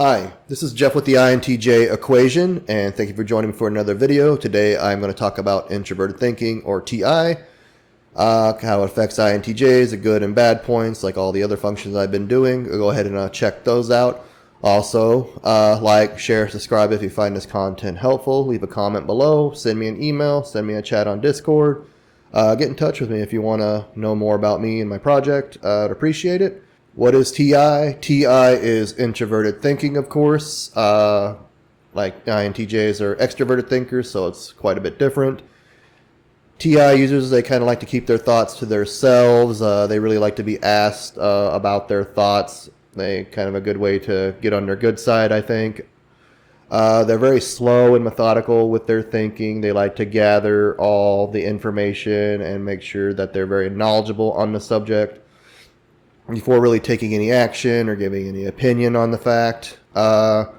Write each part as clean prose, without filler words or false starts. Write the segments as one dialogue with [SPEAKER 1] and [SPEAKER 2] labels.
[SPEAKER 1] Hi, this is Jeff with the INTJ equation, and thank you for joining me for another video. Today I'm going to talk about introverted thinking, or TI, how it affects INTJs, the good and bad points, like all the other functions I've been doing. Go ahead and check those out. Also, like, share, subscribe if you find this content helpful. Leave a comment below, send me an email, send me a chat on Discord. Get in touch with me if you want to know more about me and my project. I'd appreciate it. What is TI? TI is introverted thinking, of course. Like INTJs are extroverted thinkers, so it's quite a bit different. TI users, they kind of like to keep their thoughts to themselves. They really like to be asked about their thoughts. They kind of a good way to get on their good side, I think. They're very slow and methodical with their thinking. They like to gather all the information and make sure that they're very knowledgeable on the subject before really taking any action or giving any opinion on the fact. But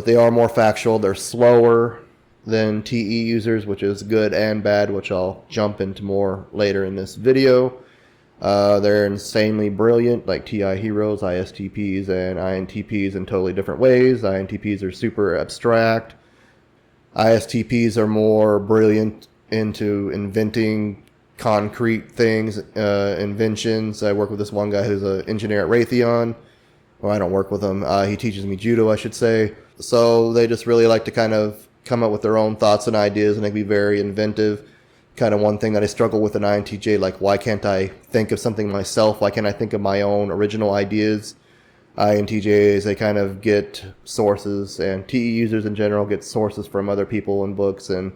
[SPEAKER 1] they are more factual. They're slower than TE users, which is good and bad, which I'll jump into more later in this video. They're insanely brilliant, like TI heroes, ISTPs, and INTPs in totally different ways. INTPs are super abstract. ISTPs are more brilliant into inventing concrete things, inventions. I work with this one guy who's an engineer at Raytheon. Well, I don't work with him. He teaches me judo, I should say. So they just really like to kind of come up with their own thoughts and ideas, and they can be very inventive. Kind of one thing that I struggle with in INTJ, like, why can't I think of something myself? Why can't I think of my own original ideas? INTJs, they kind of get sources, and TE users in general get sources from other people and books and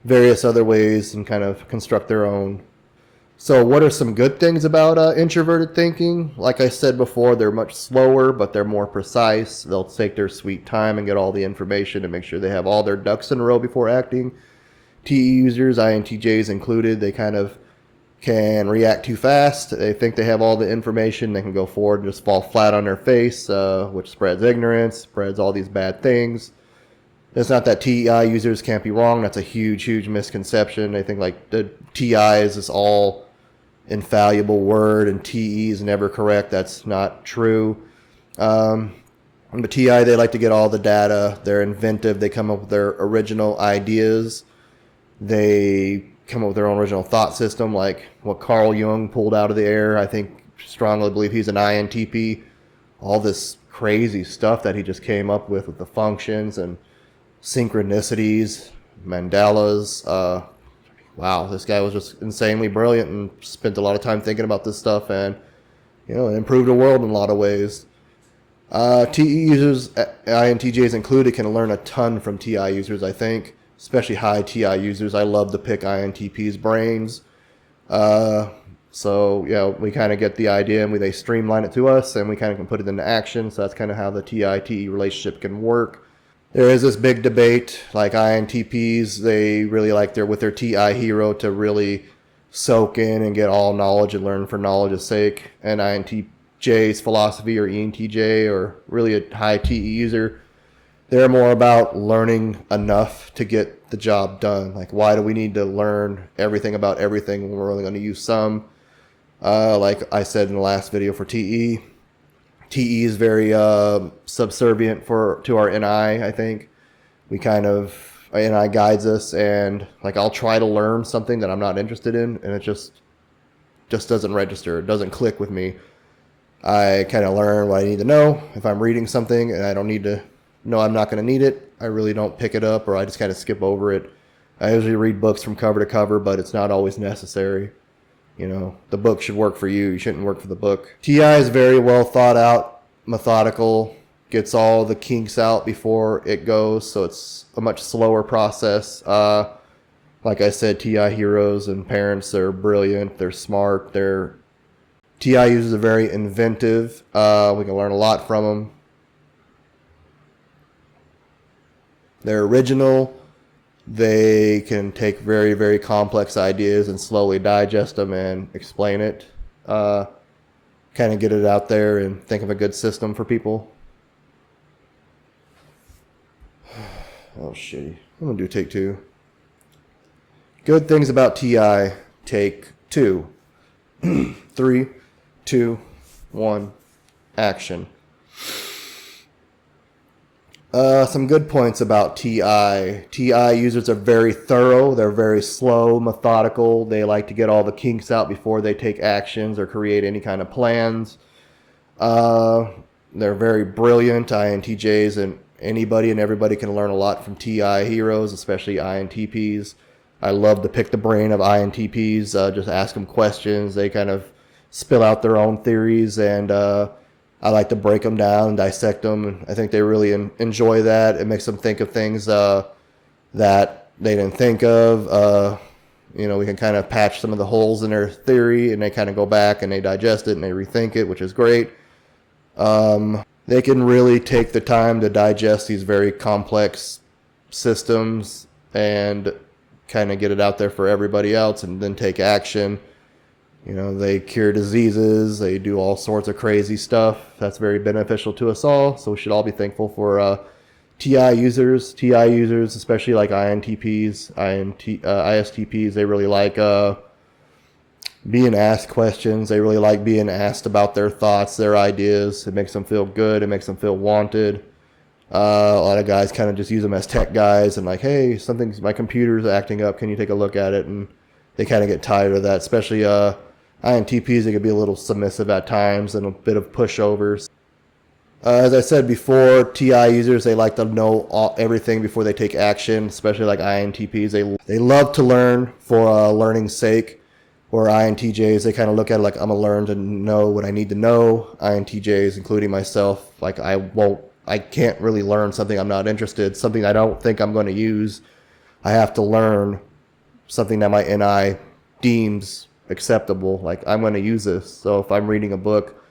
[SPEAKER 1] various other ways and kind of construct their own. So what are some good things about introverted thinking? Like I said before, they're much slower, but they're more precise. They'll take their sweet time and get all the information and make sure they have all their ducks in a row before acting. TE users, INTJs included, they kind of can react too fast. They think they have all the information. They can go forward and just fall flat on their face, which spreads ignorance, spreads all these bad things. It's not that TI users can't be wrong. That's a huge, huge misconception. They think like the TI is this all infallible word and TE is never correct. That's not true. But TI, they like to get all the data. They're inventive. They come up with their original ideas. They come up with their own original thought system, like what Carl Jung pulled out of the air. I think, strongly believe he's an INTP. All this crazy stuff that he just came up with the functions and synchronicities, mandalas. Wow, this guy was just insanely brilliant and spent a lot of time thinking about this stuff, and it improved the world in a lot of ways. TE users, INTJs included, can learn a ton from TI users, I think, especially high TI users. I love to pick INTP's brains. So yeah, we kind of get the idea and they streamline it to us, and we kind of can put it into action. So that's kind of how the TI-TE relationship can work. There is this big debate, like INTPs, they really like with their TI hero to really soak in and get all knowledge and learn for knowledge's sake. And INTJ's philosophy, or ENTJ, or really a high TE user, they're more about learning enough to get the job done. Like, why do we need to learn everything about everything when we're only going to use some? Like I said in the last video for TE, TE is very subservient to our NI, I think. Our NI guides us, and like I'll try to learn something that I'm not interested in, and it just doesn't register. It doesn't click with me. I kind of learn what I need to know. If I'm reading something and I don't need to know, I'm not going to need it, I really don't pick it up, or I just kind of skip over it. I usually read books from cover to cover, but it's not always necessary. The book should work for you. You shouldn't work for the book. TI is very well thought out, methodical, gets all the kinks out before it goes, so it's a much slower process. Like I said, TI heroes and parents are brilliant. They're smart. TI users are very inventive. We can learn a lot from them. They're original. They can take very, very complex ideas and slowly digest them and explain it. Kind of get it out there and think of a good system for people. Oh, shitty. I'm going to do take two. Good things about TI. Take two. 3, 2, 1, action. Some good points about TI. TI users are very thorough. They're very slow, methodical. They like to get all the kinks out before they take actions or create any kind of plans. Uh, they're very brilliant. INTJs and anybody and everybody can learn a lot from TI heroes, especially INTPs. I love to pick the brain of INTPs, just ask them questions. They kind of spill out their own theories, and I like to break them down and dissect them. And I think they really enjoy that. It makes them think of things that they didn't think of. We can kind of patch some of the holes in their theory, and they kind of go back and they digest it and they rethink it, which is great. They can really take the time to digest these very complex systems and kind of get it out there for everybody else and then take action. They cure diseases, they do all sorts of crazy stuff. That's very beneficial to us all, so we should all be thankful for TI users. TI users, especially like INTPs, ISTPs, they really like being asked questions. They really like being asked about their thoughts, their ideas. It makes them feel good. It makes them feel wanted. A lot of guys kind of just use them as tech guys and like, hey, my computer's acting up. Can you take a look at it? And they kind of get tired of that, especially INTPs. They can be a little submissive at times and a bit of pushovers. As I said before, TI users, they like to know everything before they take action, especially like INTPs. They love to learn for learning's sake. Or INTJs, they kind of look at it like, I'm going to learn to know what I need to know. INTJs, including myself, like I can't really learn something I'm not interested, something I don't think I'm going to use. I have to learn something that my NI deems acceptable. Like, I'm going to use this. So if I'm reading a book,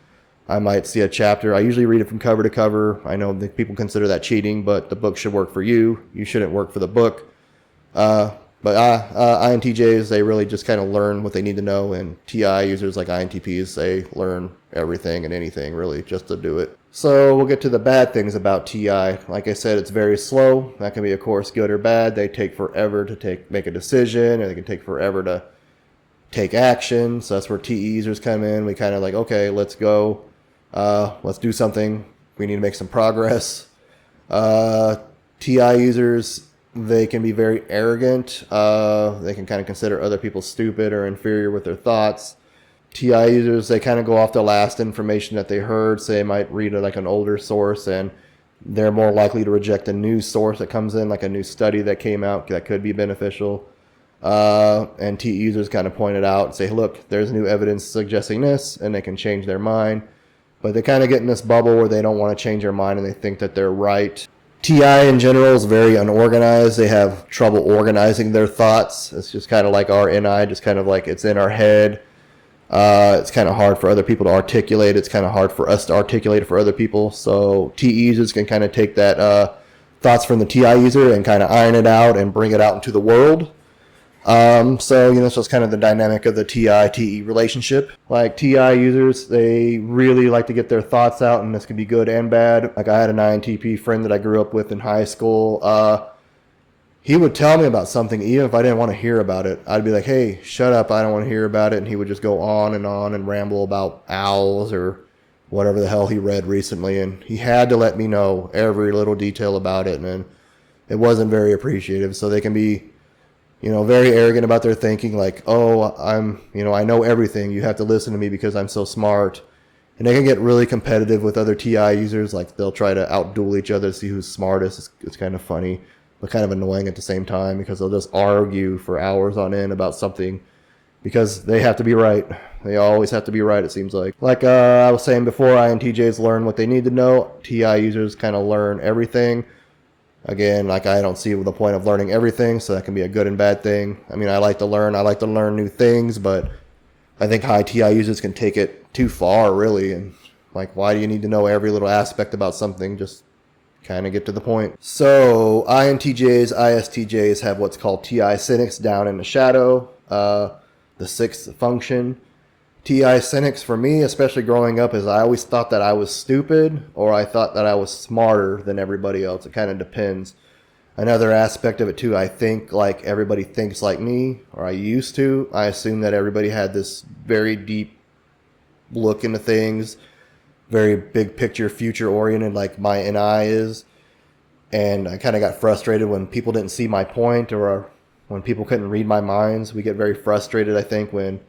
[SPEAKER 1] I might see a chapter. I usually read it from cover to cover. I know that people consider that cheating, but the book should work for you. You shouldn't work for the book. But INTJs, they really just kind of learn what they need to know, and TI users like INTPs, they learn everything and anything really just to do it. So we'll get to the bad things about TI. Like I said, it's very slow. That can be, of course, good or bad. They take forever to make a decision, and they can take forever to take action. So that's where TE users come in. We kind of like, okay, let's go. Let's do something. We need to make some progress. TI users, they can be very arrogant. They can kind of consider other people stupid or inferior with their thoughts. TI users, they kind of go off the last information that they heard. So they might read like an older source, and they're more likely to reject a new source that comes in, like a new study that came out that could be beneficial. And TI users kind of point it out and say, look, there's new evidence suggesting this, and they can change their mind. But they kind of get in this bubble where they don't want to change their mind and they think that they're right. TI in general is very unorganized. They have trouble organizing their thoughts. It's just kind of like our NI, just kind of like it's in our head. It's kind of hard for other people to articulate. It's kind of hard for us to articulate it for other people. So TI users can kind of take that thoughts from the TI user and kind of iron it out and bring it out into the world. So it's kind of the dynamic of the TI-TE relationship. Like TI users, they really like to get their thoughts out, and this can be good and bad. Like I had an INTP friend that I grew up with in high school. He would tell me about something even if I didn't want to hear about it. I'd be like, hey, shut up, I don't want to hear about it. And he would just go on and ramble about owls or whatever the hell he read recently. And he had to let me know every little detail about it, and it wasn't very appreciative. So they can be very arrogant about their thinking, like, oh, I know everything. You have to listen to me because I'm so smart. And they can get really competitive with other TI users. Like, they'll try to outduel each other to see who's smartest. It's kind of funny, but kind of annoying at the same time, because they'll just argue for hours on end about something because they have to be right. They always have to be right, it seems like. Like I was saying before, INTJs learn what they need to know. TI users kind of learn everything. Again, like I don't see the point of learning everything, so that can be a good and bad thing. I mean, I like to learn new things, but I think high TI users can take it too far, really. And like, why do you need to know every little aspect about something? Just kind of get to the point. So INTJs, ISTJs have what's called TI cynics down in the shadow, the sixth function. TI cynics for me, especially growing up, is I always thought that I was stupid, or I thought that I was smarter than everybody else. It kind of depends. Another aspect of it too, I think like everybody thinks like me, or I used to. I assumed that everybody had this very deep look into things, very big picture, future oriented, like my NI is. And I kind of got frustrated when people didn't see my point, or when people couldn't read my minds. We get very frustrated, I think, when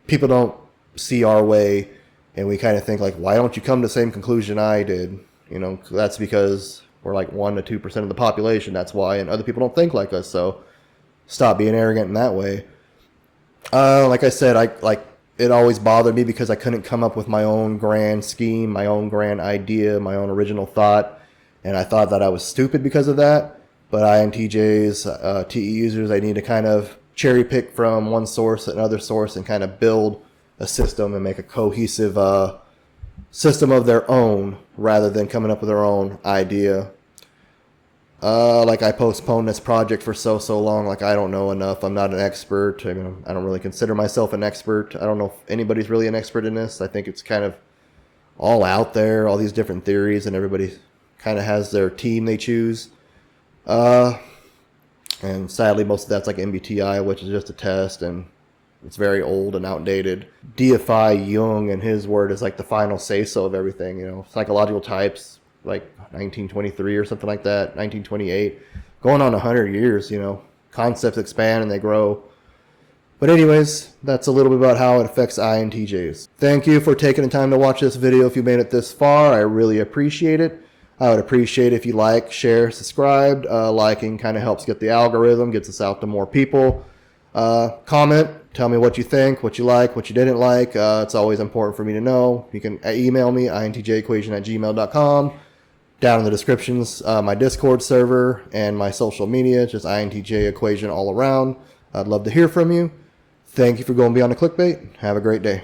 [SPEAKER 1] people don't see our way, and we kind of think like, why don't you come to the same conclusion I did? You know, that's because we're like 1 to 2% of the population. That's why, and other people don't think like us. So stop being arrogant in that way. Like I said, it always bothered me because I couldn't come up with my own grand scheme, my own grand idea, my own original thought. And I thought that I was stupid because of that. But INTJs, TE users, they need to kind of cherry pick from one source to another source and kind of build a system and make a cohesive system of their own rather than coming up with their own idea. Like I postponed this project for so long. Like I don't know enough. I'm not an expert. I mean, I don't really consider myself an expert. I don't know if anybody's really an expert in this. I think it's kind of all out there, all these different theories, and everybody kind of has their team they choose. And sadly, most of that's like MBTI, which is just a test, and it's very old and outdated. Deify Jung, and his word is like the final say-so of everything. You know, psychological types, like 1923 or something like that, 1928, going on 100 years. You know, concepts expand and they grow. But anyways, that's a little bit about how it affects INTJs. Thank you for taking the time to watch this video. If you made it this far, I really appreciate it. I would appreciate if you like, share, subscribe. Liking kind of helps get the algorithm, gets us out to more people. Comment, tell me what you think, what you like, what you didn't like. It's always important for me to know. You can email me, intjequation@gmail.com. Down in the descriptions, my Discord server and my social media, just INTJ Equation all around. I'd love to hear from you. Thank you for going beyond the clickbait. Have a great day.